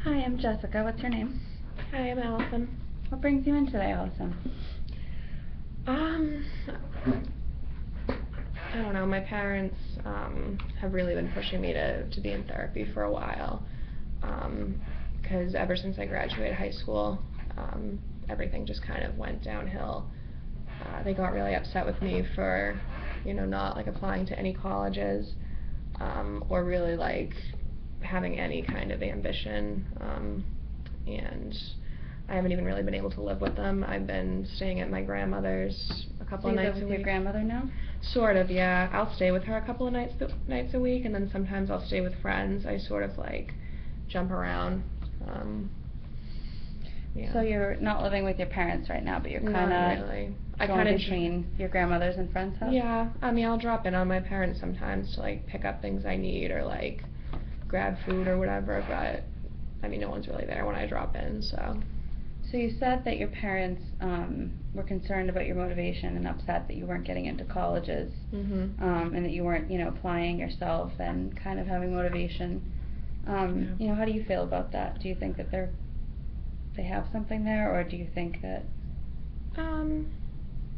Hi, I'm Jessica. What's your name? Hi, I'm Allison. What brings you in today, Allison? I don't know, my parents have really been pushing me to be in therapy for a while, because ever since I graduated high school, everything just kind of went downhill. They got really upset with me for, not like applying to any colleges, or really like having any kind of ambition, and I haven't even really been able to live with them. I've been staying at my grandmother's a couple of nights a week. So you live with your grandmother now? Sort of, yeah. I'll stay with her a couple of nights a week, and then sometimes I'll stay with friends. I sort of like jump around. Yeah. So you're not living with your parents right now, but you're kind of Not really. going between your grandmother's and friends' house? Yeah, I mean, I'll drop in on my parents sometimes to like pick up things I need or like grab food or whatever, but I mean, no one's really there when I drop in, so. So you said that your parents were concerned about your motivation and upset that you weren't getting into colleges, and that you weren't, applying yourself and kind of having motivation. Yeah. How do you feel about that? Do you think that they have something there, or do you think that?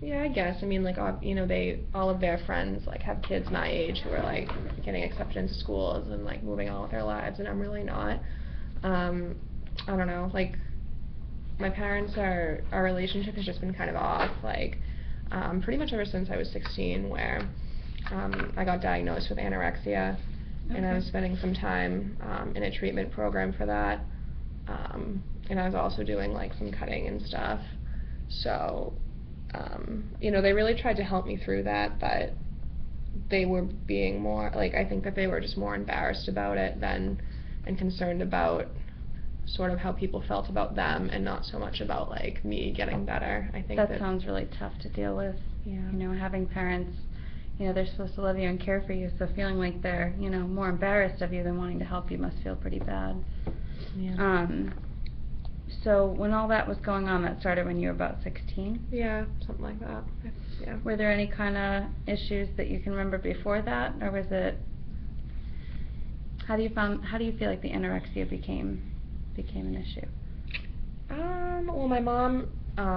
Yeah, I guess. I mean, like, all of their friends, like, have kids my age who are, like, getting accepted into schools and, like, moving on with their lives, and I'm really not. I don't know, like, my parents our relationship has just been kind of off, like, pretty much ever since I was 16, where, I got diagnosed with anorexia, and I was spending some time, in a treatment program for that, and I was also doing, like, some cutting and stuff, so, they really tried to help me through that, but they were being more, like, I think that they were just more embarrassed about it and concerned about sort of how people felt about them and not so much about, like, me getting better. I think that sounds really tough to deal with. Yeah. Having parents, they're supposed to love you and care for you, so feeling like they're, more embarrassed of you than wanting to help you must feel pretty bad. Yeah. So when all that was going on, that started when you were about 16? Yeah, something like that. Yeah. Were there any kind of issues that you can remember before that, or was it? How do you feel like the anorexia became an issue? Well, my mom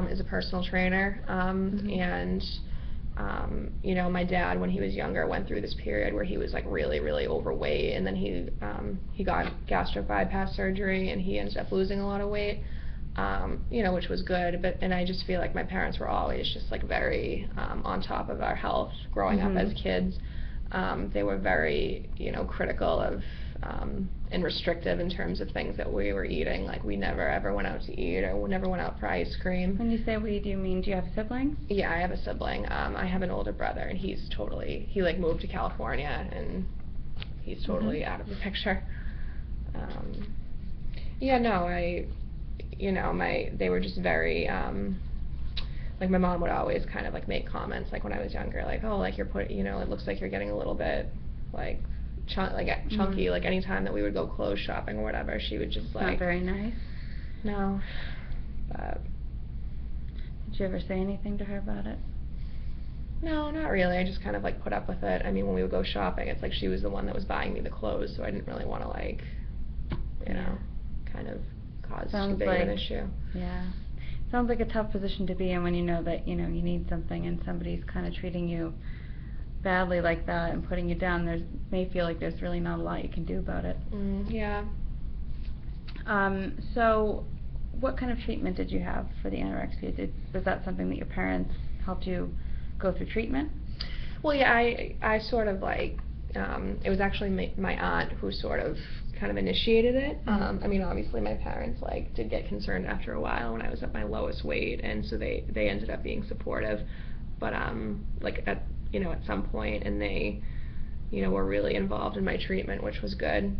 is a personal trainer, and my dad, when he was younger, went through this period where he was like really, really overweight, and then he got gastric bypass surgery, and he ended up losing a lot of weight, which was good. And I just feel like my parents were always just like very on top of our health growing up as kids. They were very, critical of and restrictive in terms of things that we were eating. Like, we never ever went out to eat, or we never went out for ice cream. When you say we, do you mean, do you have siblings? Yeah, I have a sibling. I have an older brother, and he like moved to California, and he's totally out of the picture. Yeah, no, they were just very, like, my mom would always kind of like make comments, like, when I was younger, like, oh, like, it looks like you're getting a little bit, like, chunky, like, anytime that we would go clothes shopping or whatever, she would just, like. Not very nice. No, but. Did you ever say anything to her about it? No, not really. I just kind of, like, put up with it. I mean, when we would go shopping, it's like she was the one that was buying me the clothes, so I didn't really want to, like, kind of cause too big of an issue. Yeah. Sounds like a tough position to be in when you know that, you need something and somebody's kind of treating you badly like that and putting you down. May feel like there's really not a lot you can do about it. Yeah. So what kind of treatment did you have for the anorexia? Was that something that your parents helped you go through treatment? Well, yeah, I sort of like, it was actually my aunt who sort of kind of initiated it. I mean, obviously my parents, like, did get concerned after a while when I was at my lowest weight, and so they ended up being supportive, but like, at some point, and they were really involved in my treatment, which was good.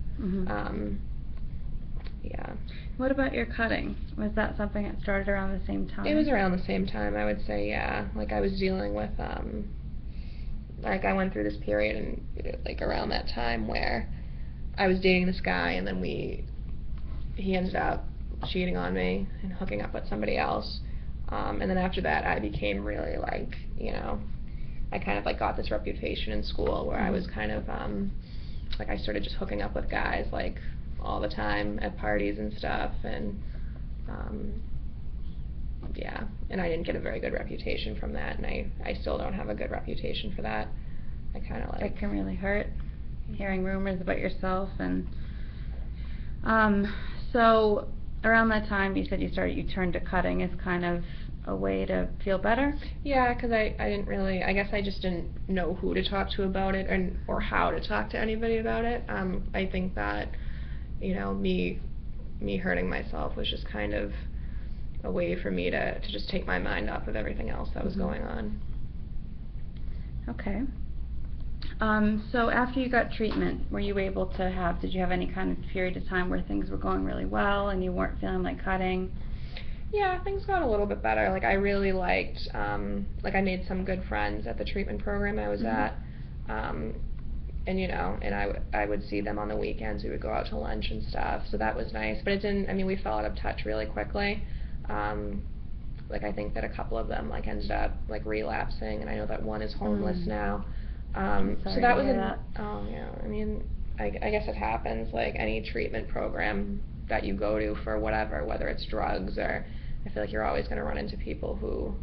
Yeah. What about your cutting? Was that something that started around the same time? It was around the same time, I would say, yeah. Like, I was dealing with, like, I went through this period, and like, around that time where I was dating this guy, and then he ended up cheating on me and hooking up with somebody else. And then after that, I became really, like, I kind of, like, got this reputation in school where I was kind of, like, I started just hooking up with guys, like, all the time at parties and stuff, and yeah, and I didn't get a very good reputation from that, and I still don't have a good reputation for that. I kind of like... It can really hurt, hearing rumors about yourself. And so around that time you said you turned to cutting as kind of a way to feel better? Yeah, because I didn't really, I guess I just didn't know who to talk to about it, or how to talk to anybody about it. I think that, you know, me hurting myself was just kind of a way for me to just take my mind off of everything else that was going on. Okay. So after you got treatment, were you able to did you have any kind of period of time where things were going really well and you weren't feeling like cutting? Yeah, things got a little bit better. Like, I really liked, like, I made some good friends at the treatment program I was at. And, you know, and I would see them on the weekends. We would go out to lunch and stuff, so that was nice. But it didn't, I mean, we fell out of touch really quickly. Like, I think that a couple of them, like, ended up, like, relapsing, and I know that one is homeless now. So that was oh, yeah, I mean, I guess it happens. Like, any treatment program that you go to for whatever, whether it's drugs, or I feel like you're always going to run into people who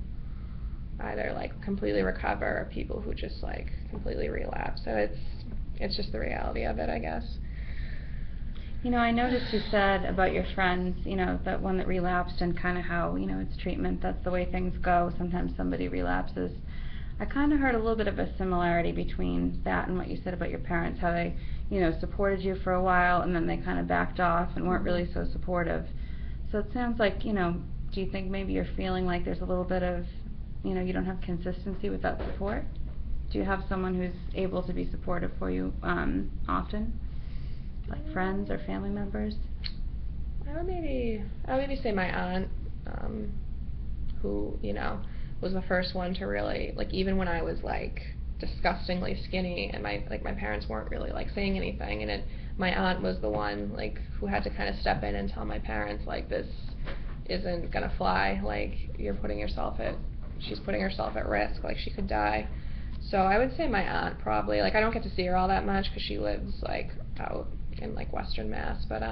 either, like, completely recover, or people who just, like, completely relapse. So it's just the reality of it, I guess. You know, I noticed you said about your friends, you know, that one that relapsed, and kind of how, you know, it's treatment, that's the way things go. Sometimes somebody relapses. I kind of heard a little bit of a similarity between that and what you said about your parents, how they, you know, supported you for a while and then they kind of backed off and weren't really so supportive. So it sounds like, you know, do you think maybe you're feeling like there's a little bit of, you know, you don't have consistency with that support? Do you have someone who's able to be supportive for you often? Like friends or family members? I would maybe say my aunt, who, you know, was the first one to really, like, even when I was, like, disgustingly skinny, and my parents weren't really, like, saying anything, and my aunt was the one, like, who had to kind of step in and tell my parents, like, this isn't gonna fly, like, she's putting herself at risk, like, she could die. So I would say my aunt, probably. Like, I don't get to see her all that much because she lives, like, out in, like, Western Mass, but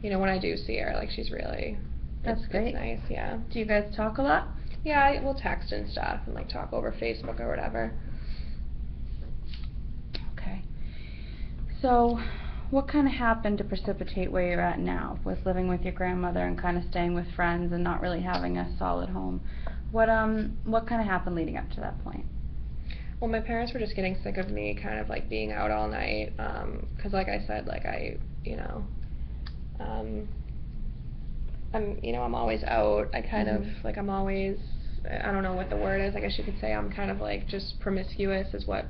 you know, when I do see her, like, she's really, that's great. It's nice. Yeah. Do you guys talk a lot? Yeah, we'll text and stuff, and, like, talk over Facebook or whatever. Okay. So what kind of happened to precipitate where you're at now, with living with your grandmother and kind of staying with friends and not really having a solid home? What kind of happened leading up to that point? Well, my parents were just getting sick of me kind of, like, being out all night, 'cause like I said, like, you know, I'm always out. I kind of, like, I'm always, I don't know what the word is, I guess you could say I'm kind of, like, just promiscuous, is what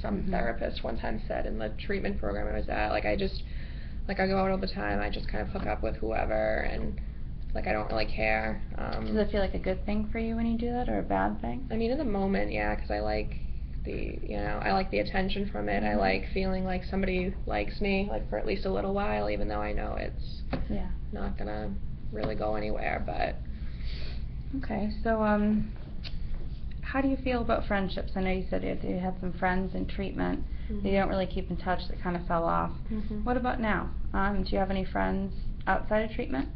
some therapist one time said in the treatment program I was at. Like, I go out all the time, I just kind of hook up with whoever, and, like, I don't really care. Does it feel like a good thing for you when you do that, or a bad thing? I mean, in the moment, yeah, 'cause I like I like the attention from it. I like feeling like somebody likes me, like, for at least a little while, even though I know it's not gonna really go anywhere, but... Okay, so, how do you feel about friendships? I know you said you had some friends in treatment that you don't really keep in touch, that kind of fell off. What about now? Do you have any friends outside of treatment?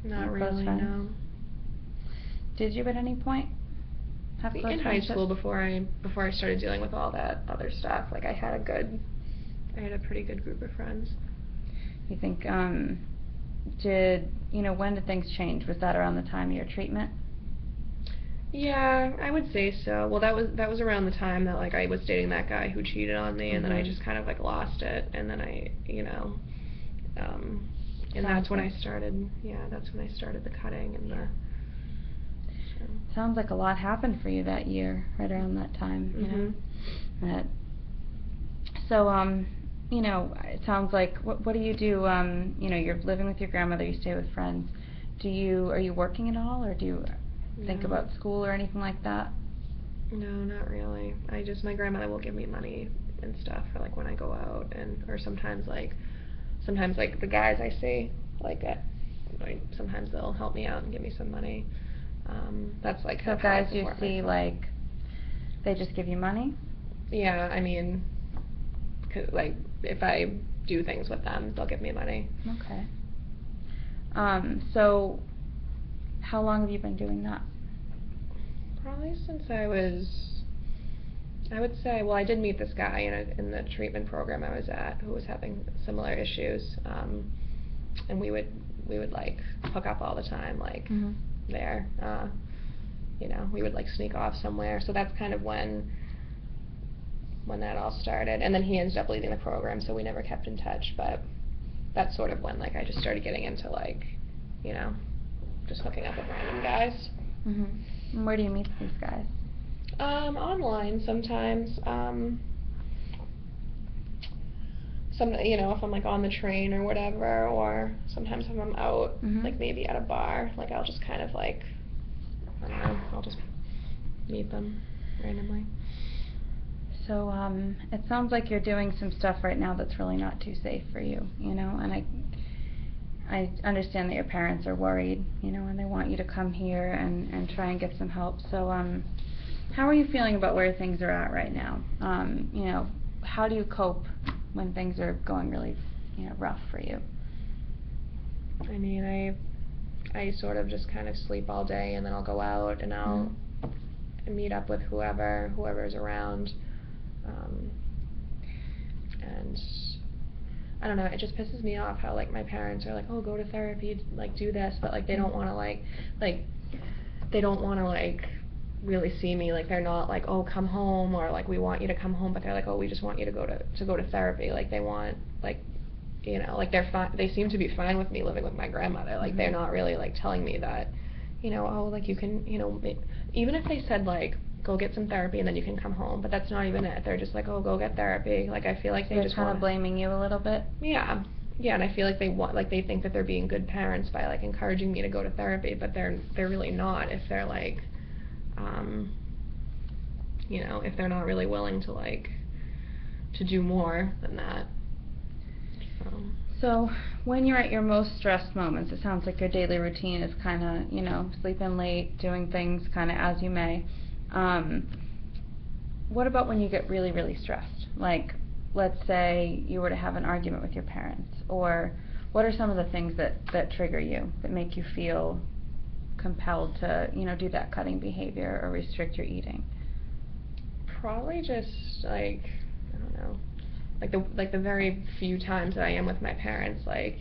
Not really, no. Did you at any point have close in friendships? high school, before I started dealing with all that other stuff, like, I had a pretty good group of friends. You think, when did things change? Was that around the time of your treatment? Yeah, I would say so. Well, that was around the time that, like, I was dating that guy who cheated on me, and then I just kind of, like, lost it, and then I, you know, and that's when I started, the cutting and the... Sounds like a lot happened for you that year, right around that time, you know? So, you know, it sounds like, what do you do, you know, you're living with your grandmother, you stay with friends. Are you working at all, or do you think about school or anything like that? No, not really. My grandmother will give me money and stuff for, like, when I go out, or sometimes the guys I see, like, sometimes they'll help me out and give me some money. That's, like, so guys you see, like, they just give you money? Yeah, I mean, like, if I do things with them, they'll give me money. Okay. So how long have you been doing that? Probably since I would say, well, I did meet this guy in the treatment program I was at who was having similar issues, and we would like hook up all the time, like there. You know, we would like sneak off somewhere. So that's kind of when that all started. And then he ended up leaving the program, so we never kept in touch. But that's sort of when like I just started getting into like, you know, just hooking up with random guys. And where do you meet these guys? Online sometimes. You know, if I'm like on the train or whatever, or sometimes if I'm out, like maybe at a bar, like I'll just kind of like, I don't know, I'll just meet them randomly. So, it sounds like you're doing some stuff right now that's really not too safe for you, you know, and I understand that your parents are worried, you know, and they want you to come here and try and get some help. So, how are you feeling about where things are at right now? You know, how do you cope when things are going really, you know, rough for you? I mean, I sort of just kind of sleep all day, and then I'll go out and I'll meet up with whoever's around, and I don't know, it just pisses me off how like my parents are like, oh, go to therapy, like do this, but like they don't want to like they don't want to like really see me, like they're not like, oh, come home, or like we want you to come home, but they're like, oh, we just want you to go to therapy. Like they want, like, you know, like they're fine, they seem to be fine with me living with my grandmother. Like they're not really like telling me that, you know, oh, like you can, you know, even if they said like, go get some therapy and then you can come home, but that's not even it. They're just like, oh, go get therapy. Like I feel like they just kind of blaming you a little bit. Yeah, and I feel like they think that they're being good parents by like encouraging me to go to therapy, but they're really not if they're like, you know, if they're not really willing to like to do more than that. So when you're at your most stressed moments, it sounds like your daily routine is kind of, you know, sleeping late, doing things kind of as you may. What about when you get really, really stressed? Like, let's say you were to have an argument with your parents, or what are some of the things that trigger you, that make you feel compelled to, you know, do that cutting behavior or restrict your eating? Probably just like, I don't know, like the very few times that I am with my parents, like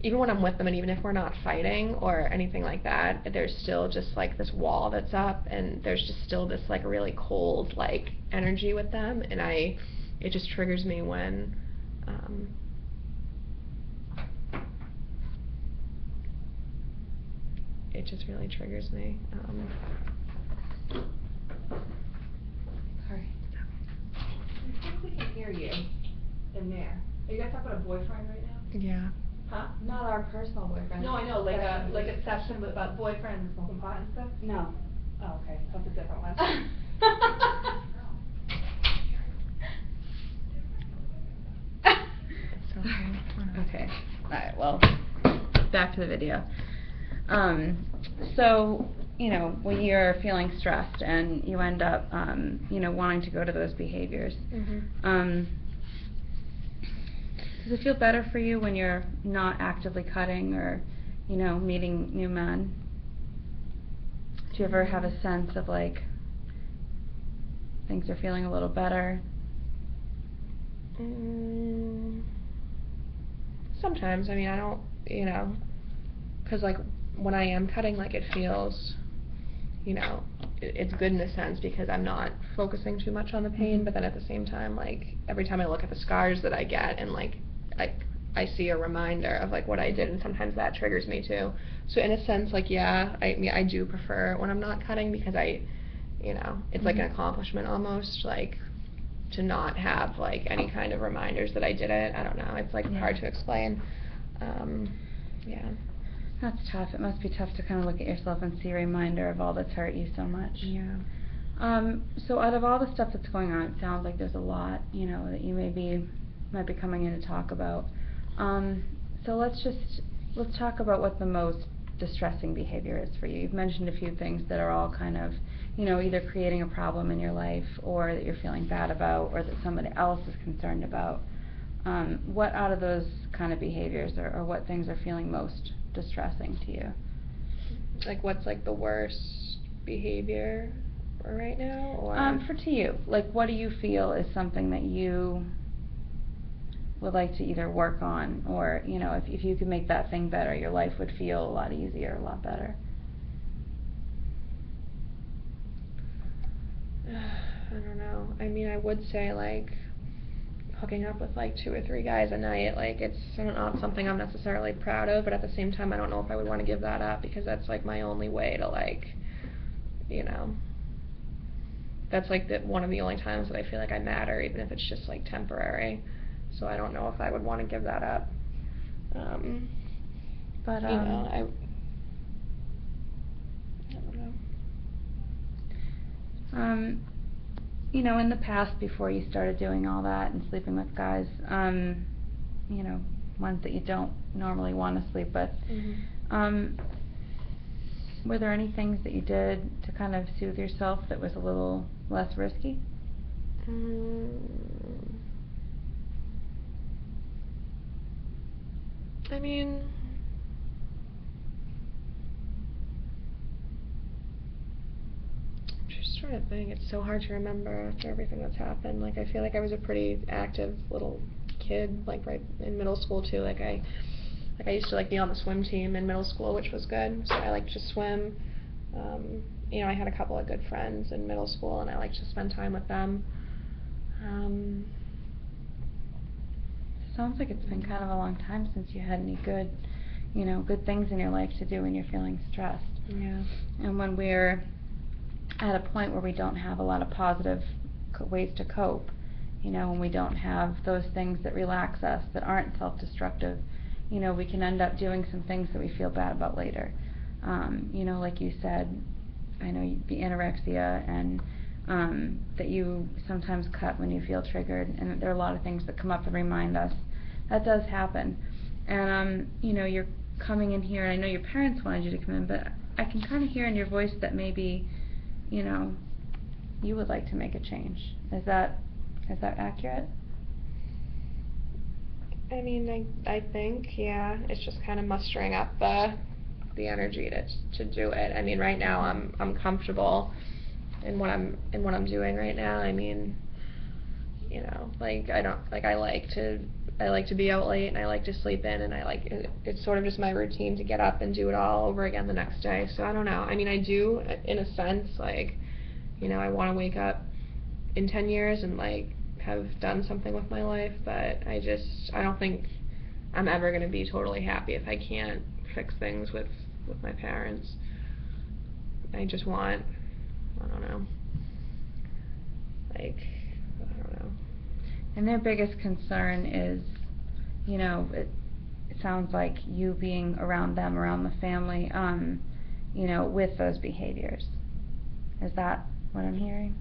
even when I'm with them and even if we're not fighting or anything like that, there's still just like this wall that's up, and there's just still this like really cold like energy with them, and it just triggers me when it just really triggers me. Sorry. I think we can hear you in there. Are you guys talking about a boyfriend right now? Yeah. Huh? Not our personal boyfriend. No, I know, like a session about boyfriends and smoking pot and stuff? No. Oh, okay, that's a different one. Okay. Alright, well, back to the video. So, you know, when you're feeling stressed and you end up, you know, wanting to go to those behaviors, does it feel better for you when you're not actively cutting or, you know, meeting new men? Do you ever have a sense of like things are feeling a little better? Sometimes. I mean, I don't, you know, because like when I am cutting, like it feels, you know, it's good in a sense because I'm not focusing too much on the pain, but then at the ssame time, like every time I look at the scars that I get and like I see a reminder of like what I did, and sometimes that triggers me too. So in a sense, like yeah, I mean I do prefer when I'm not cutting because you know, it's like an accomplishment almost, like to not have like any kind of reminders that I did it. I don't know, it's like hard to explain. Yeah. That's tough. It must be tough to kind of look at yourself and see a reminder of all that's hurt you so much. Yeah. So out of all the stuff that's going on, it sounds like there's a lot, you know, that you might be coming in to talk about. So let's talk about what the most distressing behavior is for you. You've mentioned a few things that are all kind of, you know, either creating a problem in your life or that you're feeling bad about or that somebody else is concerned about. What out of those kind of behaviors or what things are feeling most distressing to you? Like, what's, like, the worst behavior right now, or? To you, like, what do you feel is something that you would like to either work on, or, you know, if you could make that thing better, your life would feel a lot easier, a lot better? I don't know. I mean, I would say, like, hooking up with, like, 2 or 3 guys a night, like, it's not something I'm necessarily proud of, but at the same time, I don't know if I would want to give that up, because that's, like, my only way to, like, you know, that's, like, one of the only times that I feel like I matter, even if it's just, like, temporary. So I don't know if I would want to give that up. But, you know, I don't know. You know, in the past, before you started doing all that and sleeping with guys, you know, ones that you don't normally want to sleep with, were there any things that you did to kind of soothe yourself that was a little less risky? I mean, I'm just trying to think. It's so hard to remember after everything that's happened. Like, I feel like I was a pretty active little kid, like, right in middle school too. Like, I used to, like, be on the swim team in middle school, which was good. So I liked to swim. You know, I had a couple of good friends in middle school, and I liked to spend time with them. Sounds like it's been kind of a long time since you had any good, you know, good things in your life to do when you're feeling stressed. Yeah. And when we're at a point where we don't have a lot of positive ways to cope, you know, when we don't have those things that relax us, that aren't self-destructive, you know, we can end up doing some things that we feel bad about later. You know, like you said, I know the anorexia, and that you sometimes cut when you feel triggered, and there are a lot of things that come up and remind us. That does happen. And you know, you're coming in here, and I know your parents wanted you to come in, but I can kind of hear in your voice that maybe, you know, you would like to make a change. Is that accurate? I mean, I think, yeah, it's just kind of mustering up the energy to do it. I mean, right now I'm comfortable in what I'm doing right now. I mean, you know, like, I like to be out late, and I like to sleep in, and it's sort of just my routine to get up and do it all over again the next day. So I don't know. I mean, I do, in a sense, like, you know, I want to wake up in 10 years and, like, have done something with my life, but I don't think I'm ever going to be totally happy if I can't fix things with my parents. I just want, I don't know, like, I don't know. And their biggest concern is, you know, it sounds like you being around them, around the family, you know, with those behaviors. Is that what I'm hearing?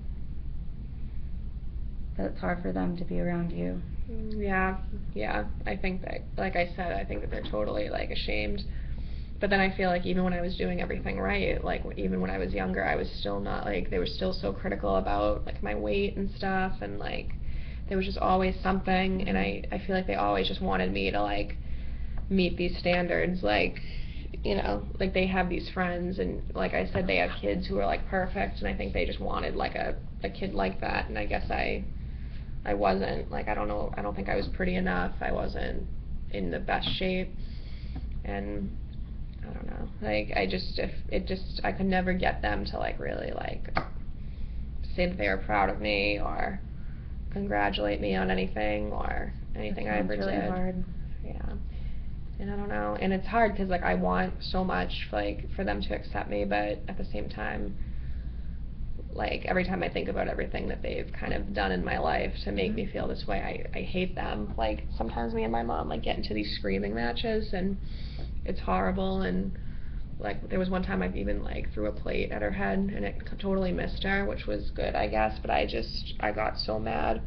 That it's hard for them to be around you? Yeah, I think that, like I said, I think that they're totally, like, ashamed. But then I feel like even when I was doing everything right, like, even when I was younger, I was still not, like, they were still so critical about, like, my weight and stuff, and, like, there was just always something, and I feel like they always just wanted me to, like, meet these standards, like, you know, like, they have these friends, and like I said, they have kids who are, like, perfect, and I think they just wanted, like, a kid like that, and I guess I wasn't, like, I don't know, I don't think I was pretty enough, I wasn't in the best shape, and I don't know, like, I could never get them to, like, really, like, say that they were proud of me, or congratulate me on anything, or anything I ever did. It's really hard. Yeah. And I don't know, and it's hard, because, like, I want so much, like, for them to accept me, but at the same time, like, every time I think about everything that they've kind of done in my life to make me feel this way, I hate them. Like, sometimes me and my mom, like, get into these screaming matches, and it's horrible, and, like, there was one time I even, like, threw a plate at her head, and it totally missed her, which was good, I guess, but I got so mad.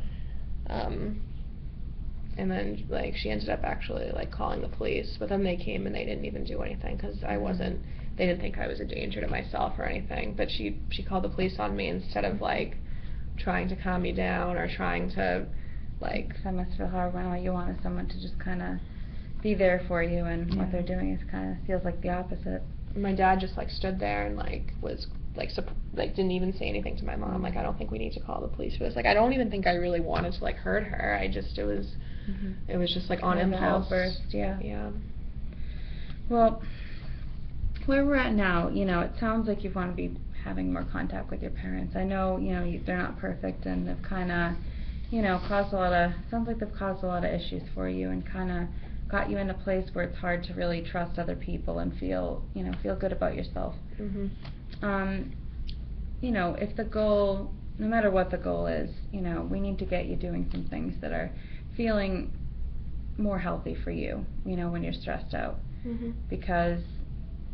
And then, like, she ended up actually, like, calling the police, but then they came and they didn't even do anything, because they didn't think I was a danger to myself or anything, but she called the police on me instead of, like, trying to calm me down or trying to, like. That must feel hard when all you want is someone to just kind of be there for you, and what they're doing is kind of feels like the opposite. My dad just like stood there and like was like didn't even say anything to my mom. Like, I don't think we need to call the police for this. Like, I don't even think I really wanted to like hurt her. I just it was just like on Kind of an impulse. outburst, yeah. Yeah. Well, where we're at now, it sounds like you want to be having more contact with your parents. I know, they're not perfect, and they've kind of, sounds like they've caused a lot of issues for you, and kind of got you in a place where it's hard to really trust other people and feel good about yourself. If the goal, no matter what the goal is, we need to get you doing some things that are feeling more healthy for you, when you're stressed out. Because,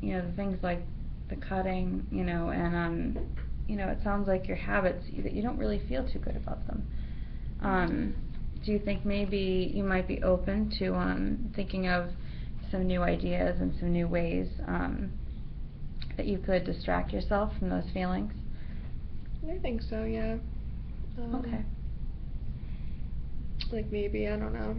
the things like the cutting, and, it sounds like your habits, that you don't really feel too good about them. Do you think maybe you might be open to thinking of some new ideas and some new ways that you could distract yourself from those feelings? I think so, yeah. Okay. Like, maybe, I don't know.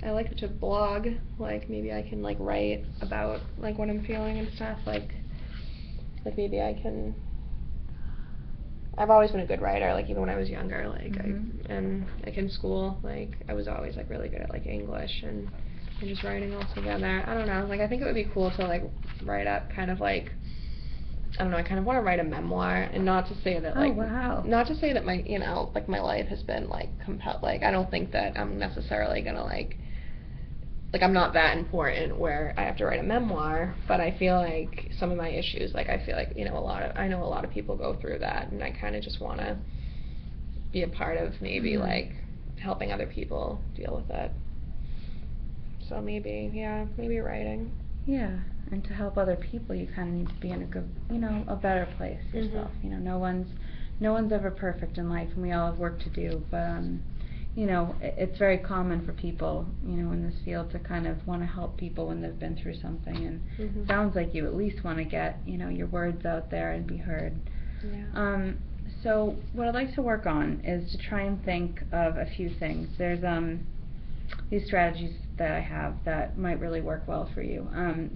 I like to blog. Like, maybe I can like write about like what I'm feeling and stuff. Like maybe I can. I've always been a good writer. Like, even when I was younger. Like and like in school, like I was always like really good at like English and just writing all together. I don't know. Like, I think it would be cool to like write up kind of like. I don't know, I kind of want to write a memoir, and not to say that like, not to say that my, like my life has been like like, I don't think that I'm necessarily gonna like I'm not that important where I have to write a memoir, but I feel like some of my issues, like I feel like, I know a lot of people go through that, and I kind of just want to be a part of maybe like helping other people deal with it. So maybe writing. Yeah, and to help other people, you kind of need to be in a good, a better place yourself. No one's ever perfect in life, and we all have work to do. But it's very common for people, in this field to kind of want to help people when they've been through something. And it sounds like you at least want to get, your words out there and be heard. Yeah. So what I'd like to work on is to try and think of a few things. There's these strategies that I have that might really work well for you.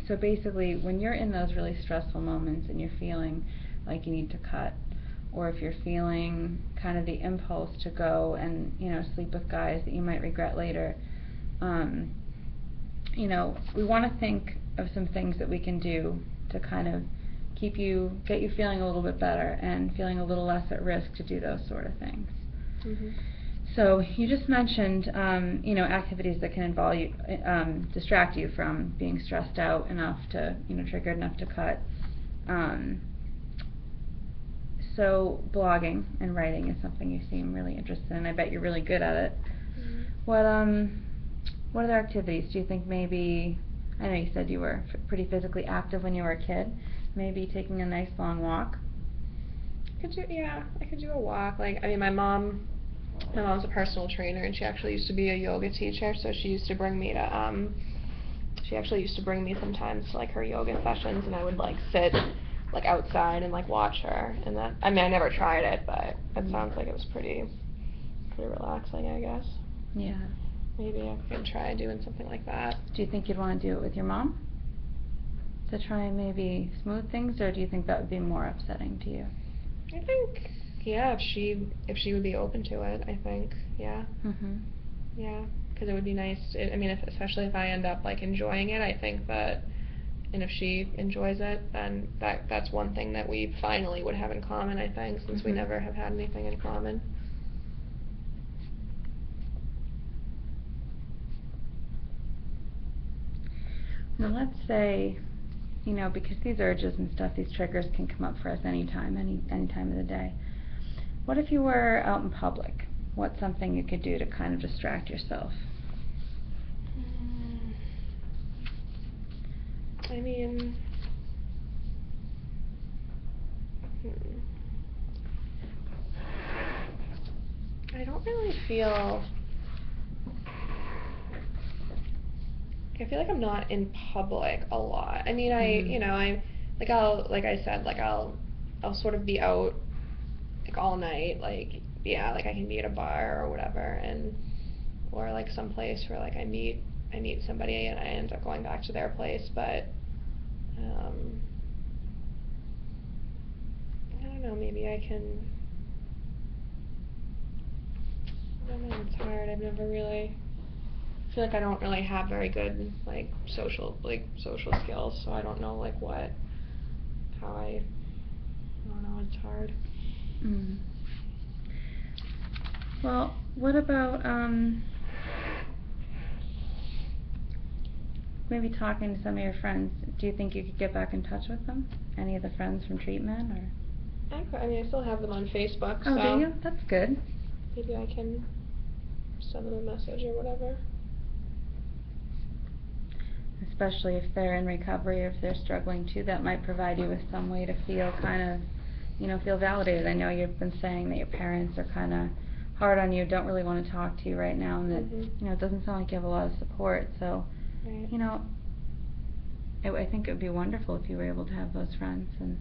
So basically, when you're in those really stressful moments and you're feeling like you need to cut, or if you're feeling kind of the impulse to go and sleep with guys that you might regret later, we want to think of some things that we can do to kind of get you feeling a little bit better and feeling a little less at risk to do those sort of things. So you just mentioned, activities that can involve you, distract you from being stressed out enough to, triggered enough to cut. So blogging and writing is something you seem really interested in. I bet you're really good at it. What other activities do you think maybe? I know you said you were pretty physically active when you were a kid. Maybe taking a nice long walk. I could do a walk. Like, I mean, my mom's a personal trainer, and she actually used to be a yoga teacher, so she used to bring me to she actually used to bring me sometimes to like her yoga sessions, and I would like sit like outside and like watch her. And that, I mean, I never tried it, but it sounds like it was pretty relaxing, I guess. Yeah. Maybe I can try doing something like that. Do you think you'd want to do it with your mom to try and maybe smooth things, or do you think that would be more upsetting to you? I think, yeah, if she would be open to it, I think, yeah. Yeah, because it would be nice. I mean, especially if I end up like enjoying it, I think that, and if she enjoys it, then that's one thing that we finally would have in common, I think, since we never have had anything in common. Now let's say, because these urges and stuff, these triggers can come up for us any time of the day. What if you were out in public? What's something you could do to kind of distract yourself? I mean, I don't really feel. I feel like I'm not in public a lot. I mean, I'll sort of be out like all night, like yeah, like I can be at a bar or whatever, and or like some place where like I meet somebody and I end up going back to their place, but I don't know, maybe I can, I don't know, it's hard. I've never really, I feel like I don't really have very good like social skills, so I don't know like how I don't know, it's hard. Mm. Well, what about maybe talking to some of your friends? Do you think you could get back in touch with them? Any of the friends from treatment, or? I mean, I still have them on Facebook, Oh, so do you? That's good. maybe I can send them a message or whatever. Especially if they're in recovery or if they're struggling too, that might provide you with some way to feel kind of, feel validated. I know you've been saying that your parents are kind of hard on you, don't really want to talk to you right now, and that, it doesn't sound like you have a lot of support, so, Right. I think it would be wonderful if you were able to have those friends, and,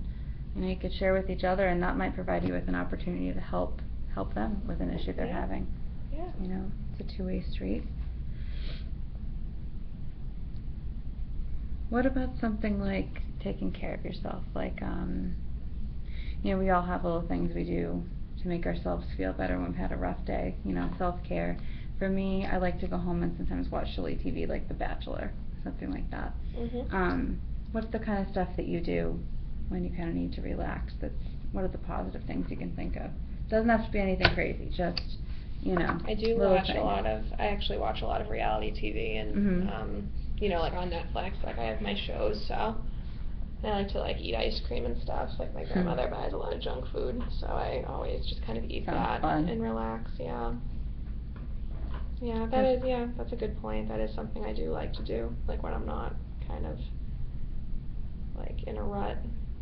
you could share with each other, and that might provide you with an opportunity to help them with an issue they're having. Yeah. It's a two-way street. What about something like taking care of yourself? Like, we all have little things we do to make ourselves feel better when we've had a rough day, self-care. For me, I like to go home and sometimes watch silly TV like The Bachelor, something like that. What's the kind of stuff that you do when you kind of need to relax? What are the positive things you can think of? Doesn't have to be anything crazy, just, I do little watch things. I actually watch a lot of reality TV, and like on Netflix, like I have my shows, so I like to like eat ice cream and stuff. Like my grandmother buys a lot of junk food, so I always just kind of eat Sounds that fun. and relax. Yeah, that's a good point. That is something I do like to do, like when I'm not kind of like in a rut,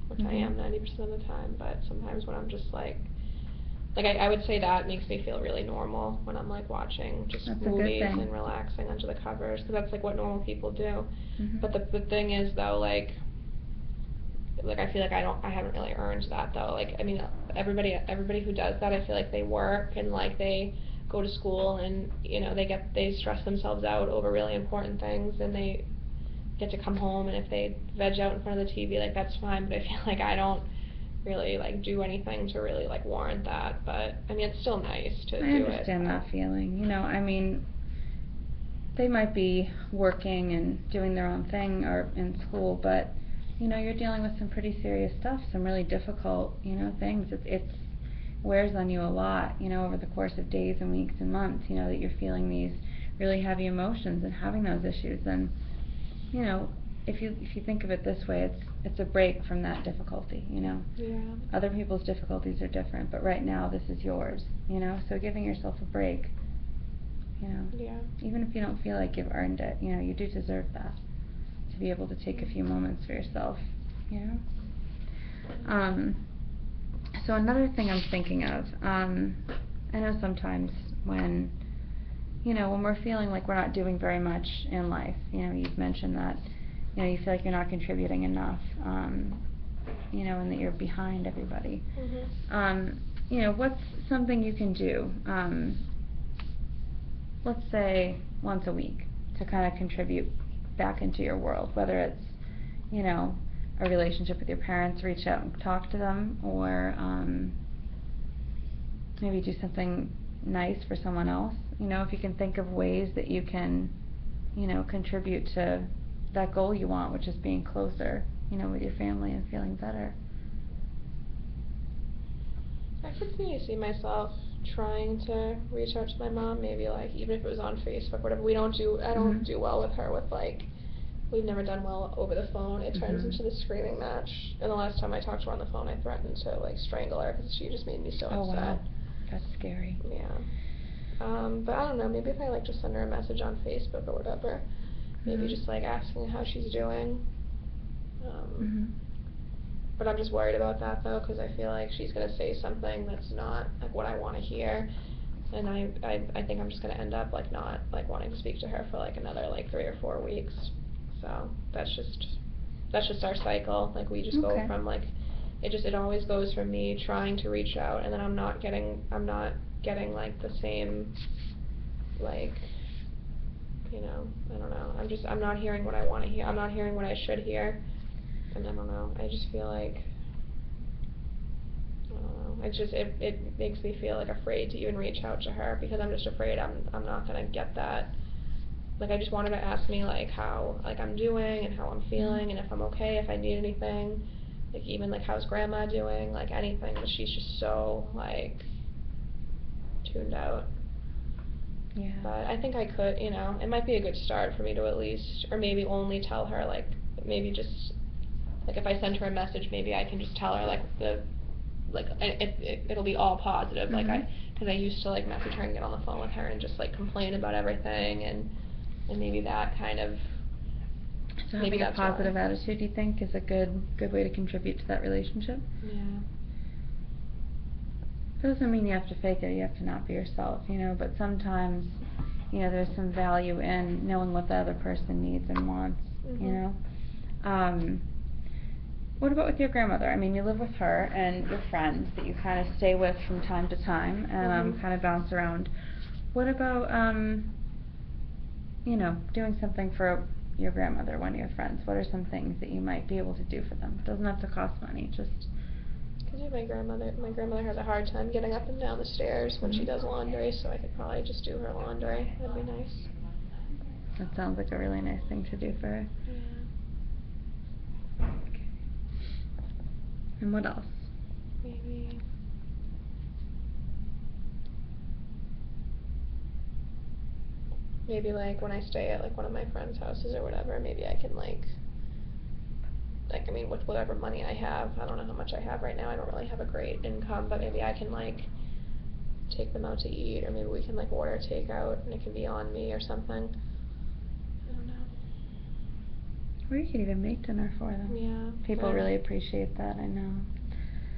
which I am 90% of the time, but sometimes when I'm just like I would say that makes me feel really normal when I'm like watching just That's a good movies thing. and relaxing under the covers, because that's like what normal people do. Mhm. But the thing is though, like I feel like I haven't really earned that though. Like I mean, everybody who does that, I feel like they work and like they go to school and they stress themselves out over really important things, and they get to come home, and if they veg out in front of the TV, like that's fine, but I feel like I don't really like do anything to really like warrant that. But I mean, it's still nice to do it. I understand that feeling. I mean, they might be working and doing their own thing or in school, but you're dealing with some pretty serious stuff, some really difficult, things. It's wears on you a lot, over the course of days and weeks and months, that you're feeling these really heavy emotions and having those issues. And if you think of it this way, it's a break from that difficulty. Yeah. Other people's difficulties are different, but right now this is yours. So giving yourself a break. Yeah. Even if you don't feel like you've earned it, you do deserve that, to be able to take a few moments for yourself. So another thing I'm thinking of, I know sometimes when we're feeling like we're not doing very much in life, you've mentioned that, you feel like you're not contributing enough, and that you're behind everybody. What's something you can do, let's say once a week, to kind of contribute back into your world, whether it's, a relationship with your parents, reach out and talk to them, or maybe do something nice for someone else. If you can think of ways that you can, contribute to that goal you want, which is being closer, with your family and feeling better. I could see myself trying to reach out to my mom, maybe like even if it was on Facebook, whatever. I don't do well with her with like, we've never done well over the phone. It turns into the screaming match. And the last time I talked to her on the phone, I threatened to like strangle her because she just made me so upset. Oh wow, that's scary. Yeah. But I don't know, maybe if I like just send her a message on Facebook or whatever, maybe just like asking how she's doing. But I'm just worried about that though, because I feel like she's gonna say something that's not like what I want to hear, and I think I'm just gonna end up like not like wanting to speak to her for like another like 3 or 4 weeks. So that's just our cycle. Like we just go from like it always goes from me trying to reach out, and then I'm not getting like the same, like, you know, I don't know, I'm not hearing what I wanna hear, I'm not hearing what I should hear, and I don't know, I just feel like, I don't know, it makes me feel like afraid to even reach out to her, because I'm just afraid I'm not gonna get that. Like, I just wanted to ask me, like, how, like, I'm doing, and how I'm feeling, and if I'm okay, if I need anything, like, even, like, how's grandma doing, like, anything, but she's just so, like, tuned out. Yeah. But I think I could, you know, it might be a good start for me to at least, or maybe only tell her, like, maybe just, like, if I send her a message, maybe I can just tell her, like, it'll be all positive, like, cause I used to, like, message her and get on the phone with her and just, like, complain about everything, and maybe that kind of, So maybe having a that's positive why. attitude, you think, is a good way to contribute to that relationship? Yeah. Doesn't mean you have to fake it, you have to not be yourself, you know, but sometimes, you know, there's some value in knowing what the other person needs and wants, you know? What about with your grandmother? I mean, you live with her and your friends that you kind of stay with from time to time and kind of bounce around. What about, you know, doing something for your grandmother, one of your friends? What are some things that you might be able to do for them? It doesn't have to cost money, just... Cause yeah, my grandmother has a hard time getting up and down the stairs when she does laundry, so I could probably just do her laundry, that'd be nice. That sounds like a really nice thing to do for her. Yeah. Okay. And what else? Maybe like when I stay at like one of my friends' houses or whatever, maybe I can like, I mean, with whatever money I have, I don't know how much I have right now, I don't really have a great income, but maybe I can like take them out to eat, or maybe we can like order takeout and it can be on me or something. I don't know. Or you could even make dinner for them. Yeah. People really appreciate that, I know.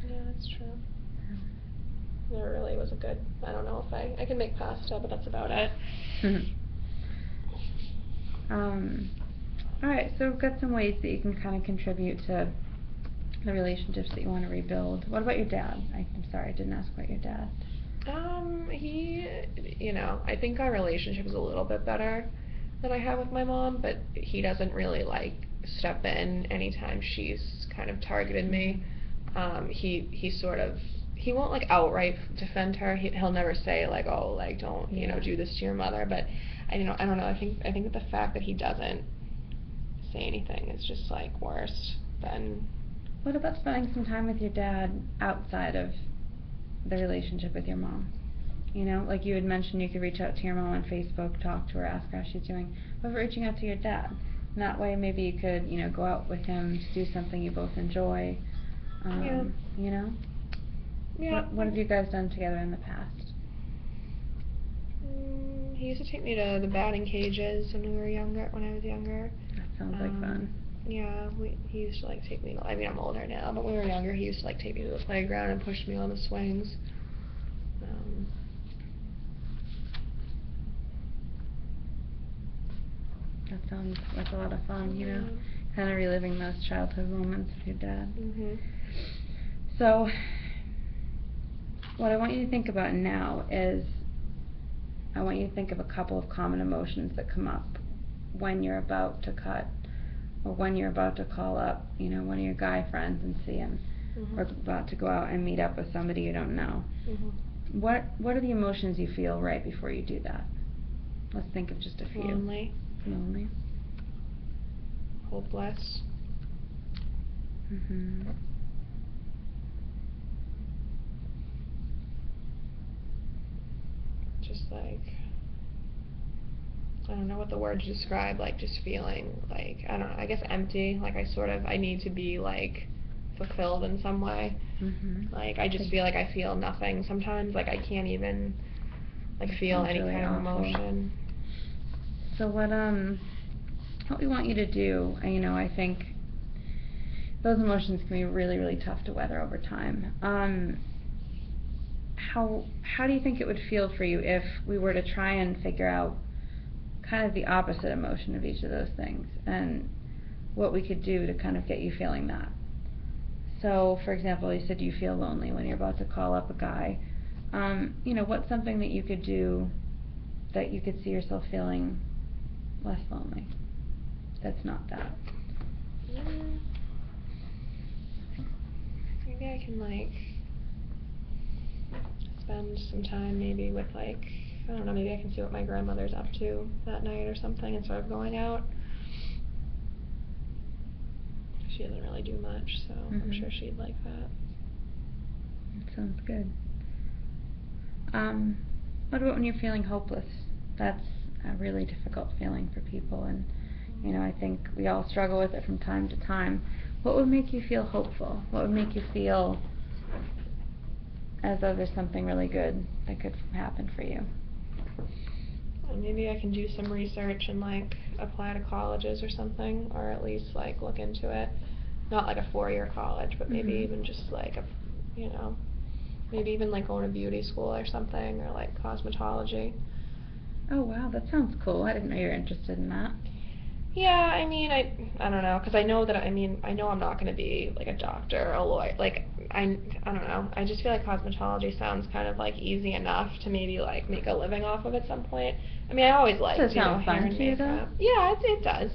Yeah, that's true. Never really was a good, I don't know if I can make pasta, but that's about it. Alright, so we've got some ways that you can kind of contribute to the relationships that you want to rebuild. What about your dad? I'm sorry, I didn't ask about your dad. He, you know, I think our relationship is a little bit better than I have with my mom, but he doesn't really like step in anytime she's kind of targeted me. He sort of, he won't like outright defend her. He'll never say like, oh, like don't, you know, do this to your mother, but I don't know, I think that the fact that he doesn't say anything is just like worse than. What about spending some time with your dad outside of the relationship with your mom? You know, like you had mentioned, you could reach out to your mom on Facebook, talk to her, ask her how she's doing. What about reaching out to your dad? And that way maybe you could, you know, go out with him to do something you both enjoy. You know? Yeah. What have you guys done together in the past? He used to take me to the batting cages when I was younger. That sounds like fun. Yeah, he used to like take me, I mean I'm older now, but when we were younger he used to like take me to the playground and push me on the swings. That sounds like a lot of fun, you know? Kind of reliving those childhood moments with your dad. So, what I want you to think about now is, I want you to think of a couple of common emotions that come up when you're about to cut, or when you're about to call up, you know, one of your guy friends and see him, or about to go out and meet up with somebody you don't know. What are the emotions you feel right before you do that? Let's think of just a few. Lonely. Hopeless. Just like, I don't know what the word to describe, like just feeling like, I don't know, I guess empty, like I need to be like fulfilled in some way. Like I just feel like I feel nothing sometimes, like I can't even like feel any really kind of awful. emotion. So what we want you to do, and you know, I think those emotions can be really, really tough to weather over time. How do you think it would feel for you if we were to try and figure out kind of the opposite emotion of each of those things, and what we could do to kind of get you feeling that? So, for example, you said you feel lonely when you're about to call up a guy. You know, what's something that you could do that you could see yourself feeling less lonely? That's not that. Maybe I can like spend some time maybe with like, I don't know, maybe I can see what my grandmother's up to that night or something instead of going out. She doesn't really do much, so I'm sure she'd like that. That sounds good. What about when you're feeling hopeless? That's a really difficult feeling for people, and you know, I think we all struggle with it from time to time. What would make you feel hopeful? What would make you feel as though there's something really good that could happen for you? Well, maybe I can do some research and like apply to colleges or something, or at least like look into it. Not like a 4-year college, but maybe even just like a, you know, maybe even like going to beauty school or something, or like cosmetology. Oh wow, that sounds cool. I didn't know you were interested in that. Yeah, I mean, I don't know, because I know that, I mean, I know I'm not going to be like a doctor or a lawyer. Like, I don't know. I just feel like cosmetology sounds kind of like easy enough to maybe like make a living off of at some point. I mean, I always liked, Does it you know, sound hair fun and to you, though? makeup. Yeah, it does.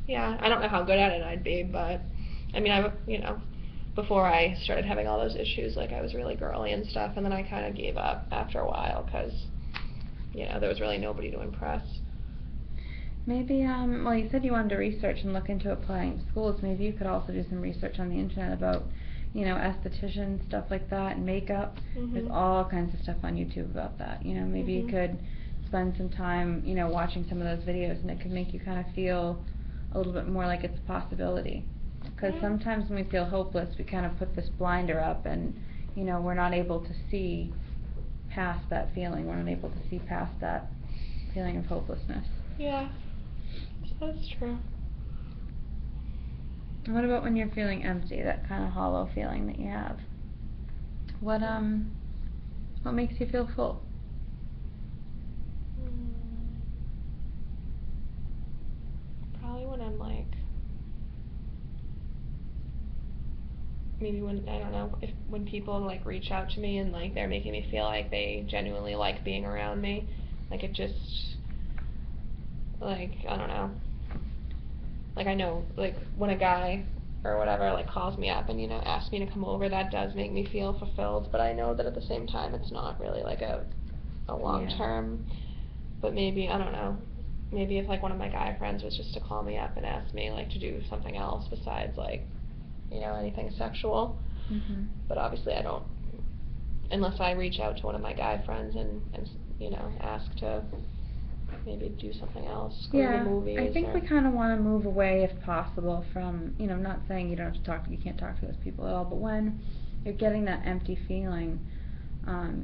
Yeah, I don't know how good at it I'd be, but I mean, you know, before I started having all those issues, like I was really girly and stuff, and then I kind of gave up after a while because, you know, there was really nobody to impress. Maybe, well, you said you wanted to research and look into applying to schools. Maybe you could also do some research on the internet about, you know, estheticians, stuff like that, and makeup. There's all kinds of stuff on YouTube about that. You know, maybe you could spend some time, you know, watching some of those videos, and it could make you kind of feel a little bit more like it's a possibility. Because sometimes when we feel hopeless, we kind of put this blinder up, and, you know, we're not able to see past that feeling. We're not able to see past that feeling of hopelessness. Yeah, that's true. And what about when you're feeling empty, that kind of hollow feeling that you have? What makes you feel full? Probably when I'm like, maybe when, I don't know, when people like reach out to me and like they're making me feel like they genuinely like being around me. Like it just, like, I don't know. Like I know, like when a guy or whatever like calls me up and, you know, asks me to come over, that does make me feel fulfilled, but I know that at the same time it's not really like a long term. But maybe, I don't know, maybe if like one of my guy friends was just to call me up and ask me like to do something else besides like, you know, anything sexual. But obviously I don't, unless I reach out to one of my guy friends and you know, ask to maybe do something else, go to the movies. I think we kind of want to move away if possible from, you know, I'm not saying you don't have to talk to, you can't talk to those people at all, but when you're getting that empty feeling,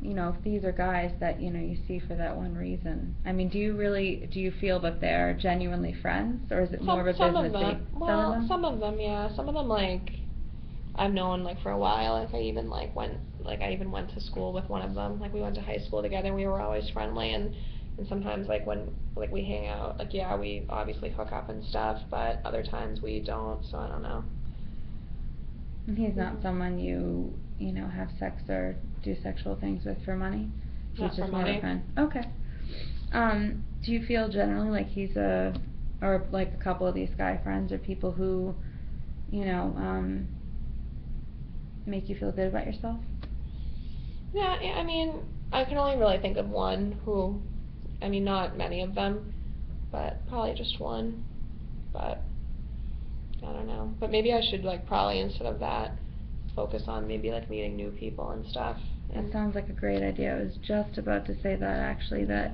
you know, if these are guys that, you know, you see for that one reason, I mean, do you feel that they're genuinely friends, or is it more of a business Some of thing? them. Well, some of them, yeah. Some of them, like, I've known, like, for a while. Like, I even went to school with one of them. Like, we went to high school together, and we were always friendly, and sometimes, like, when, like, we hang out, like, yeah, we obviously hook up and stuff, but other times we don't, so I don't know. And he's not someone you know, have sex or do sexual things with for money? Not He's for just more of money. a friend. Okay. Do you feel generally like he's or like a couple of these guy friends are people who, you know, make you feel good about yourself? Yeah, I mean, I can only really think of one who, I mean, not many of them, but probably just one, but I don't know. But maybe I should, like, probably instead of that, focus on maybe, like, meeting new people and stuff. That sounds like a great idea. I was just about to say that, actually, that,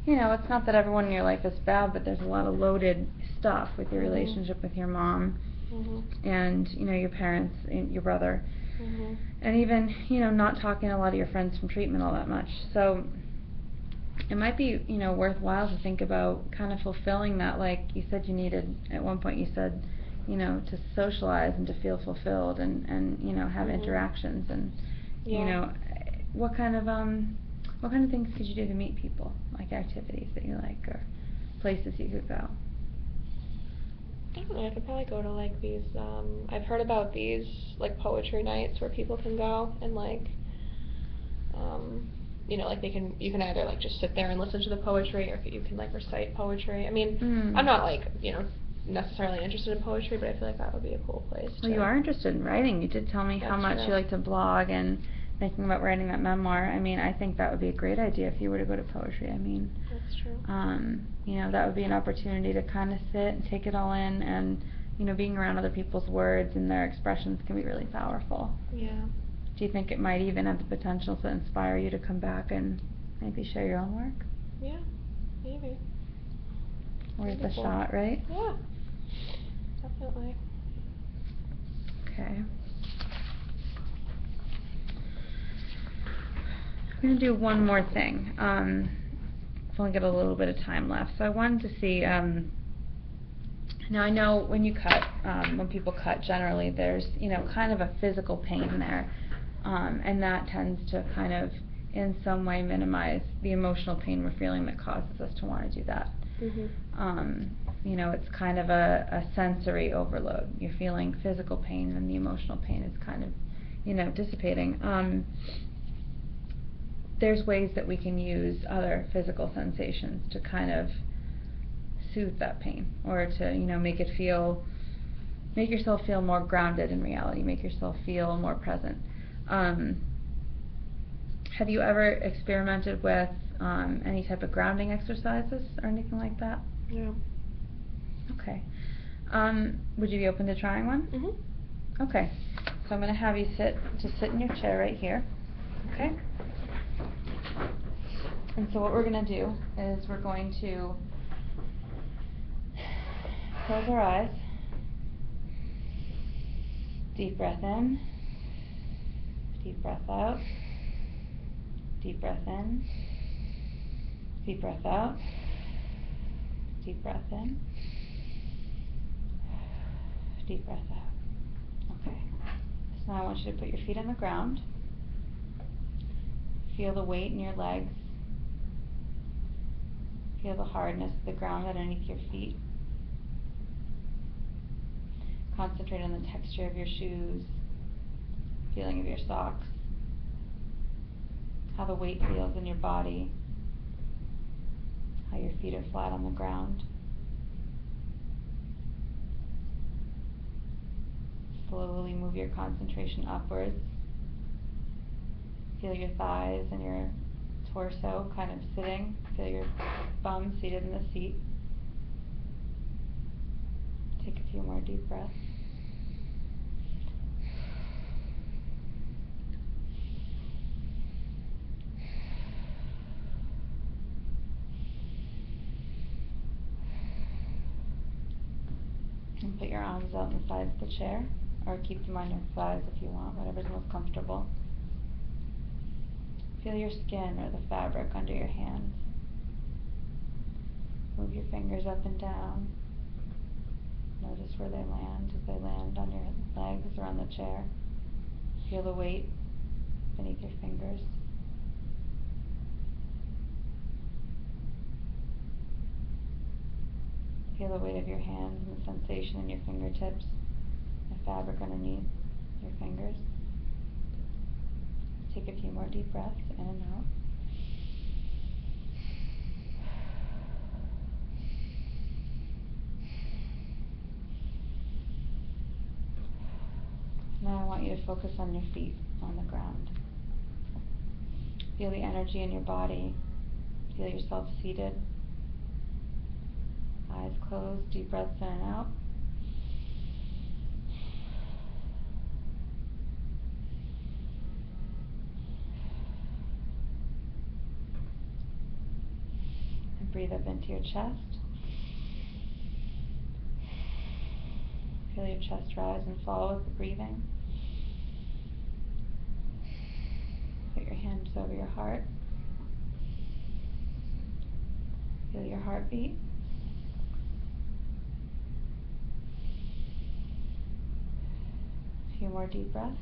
you know, it's not that everyone in your life is bad, but there's a lot of loaded stuff with your relationship with your mom, and, you know, your parents, and your brother, and even, you know, not talking to a lot of your friends from treatment all that much. So it might be, you know, worthwhile to think about kind of fulfilling that, like you said you needed, at one point you said, you know, to socialize and to feel fulfilled and you know, have interactions, and you know, what kind of things could you do to meet people, like activities that you like, or places you could go? I don't know, I could probably go to, like, these, I've heard about these, like, poetry nights where people can go and, like, you know, like you can either like just sit there and listen to the poetry, or you can like recite poetry. I mean, I'm not like, you know, necessarily interested in poetry, but I feel like that would be a cool place Well, you are interested in writing. You did tell me how That's much true. you like to blog and thinking about writing that memoir. I mean, I think that would be a great idea if you were to go to poetry. I mean, That's true. You know, that would be an opportunity to kind of sit and take it all in, and, you know, being around other people's words and their expressions can be really powerful. Yeah. Do you think it might even have the potential to inspire you to come back and maybe share your own work? Yeah, maybe. Worth a Wonderful. shot, right? Yeah, definitely. Okay. I'm going to do one more thing. I've only got a little bit of time left, so I wanted to see, now I know when you cut, when people cut, generally there's, you know, kind of a physical pain there, and that tends to kind of in some way minimize the emotional pain we're feeling that causes us to want to do that. You know, it's kind of a sensory overload. You're feeling physical pain, and the emotional pain is kind of, you know, dissipating. There's ways that we can use other physical sensations to kind of soothe that pain, or to, you know, make yourself feel more grounded in reality, make yourself feel more present. Have you ever experimented with any type of grounding exercises or anything like that? No. Okay. Would you be open to trying one? Okay. So I'm going to have you sit in your chair right here. Okay? And so what we're going to do is we're going to close our eyes. Deep breath in. Deep breath out. Deep breath in. Deep breath out. Deep breath in. Deep breath out. Okay. So now I want you to put your feet on the ground. Feel the weight in your legs. Feel the hardness of the ground underneath your feet. Concentrate on the texture of your shoes, feeling of your socks, how the weight feels in your body, how your feet are flat on the ground. Slowly move your concentration upwards. Feel your thighs and your torso kind of sitting. Feel your bum seated in the seat. Take a few more deep breaths. And put your arms out on the sides of the chair, or keep them on your thighs if you want, whatever's most comfortable. Feel your skin or the fabric under your hands. Move your fingers up and down. Notice where they land, as they land on your legs or on the chair. Feel the weight beneath your fingers. Feel the weight of your hands and the sensation in your fingertips, the fabric underneath your fingers. Take a few more deep breaths in and out. Now I want you to focus on your feet on the ground. Feel the energy in your body. Feel yourself seated. Eyes closed, deep breaths in and out. And breathe up into your chest. Feel your chest rise and fall with the breathing. Put your hands over your heart. Feel your heartbeat. A few more deep breaths.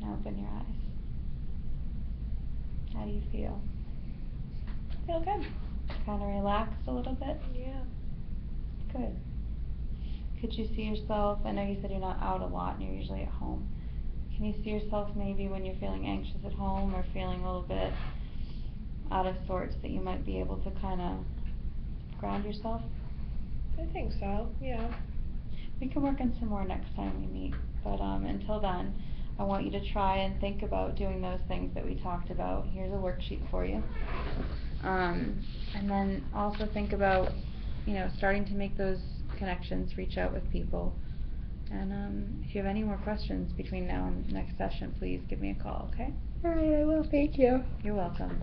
Now open your eyes. How do you feel? Feel good. Kind of relaxed a little bit? Yeah. Good. Could you see yourself, I know you said you're not out a lot and you're usually at home, can you see yourself maybe when you're feeling anxious at home or feeling a little bit out of sorts that you might be able to kind of ground yourself? I think so, yeah. We can work on some more next time we meet, but until then, I want you to try and think about doing those things that we talked about. Here's a worksheet for you. And then also think about, you know, starting to make those connections, reach out with people. And if you have any more questions between now and next session, please give me a call, okay? Alright, I will, thank you. You're welcome.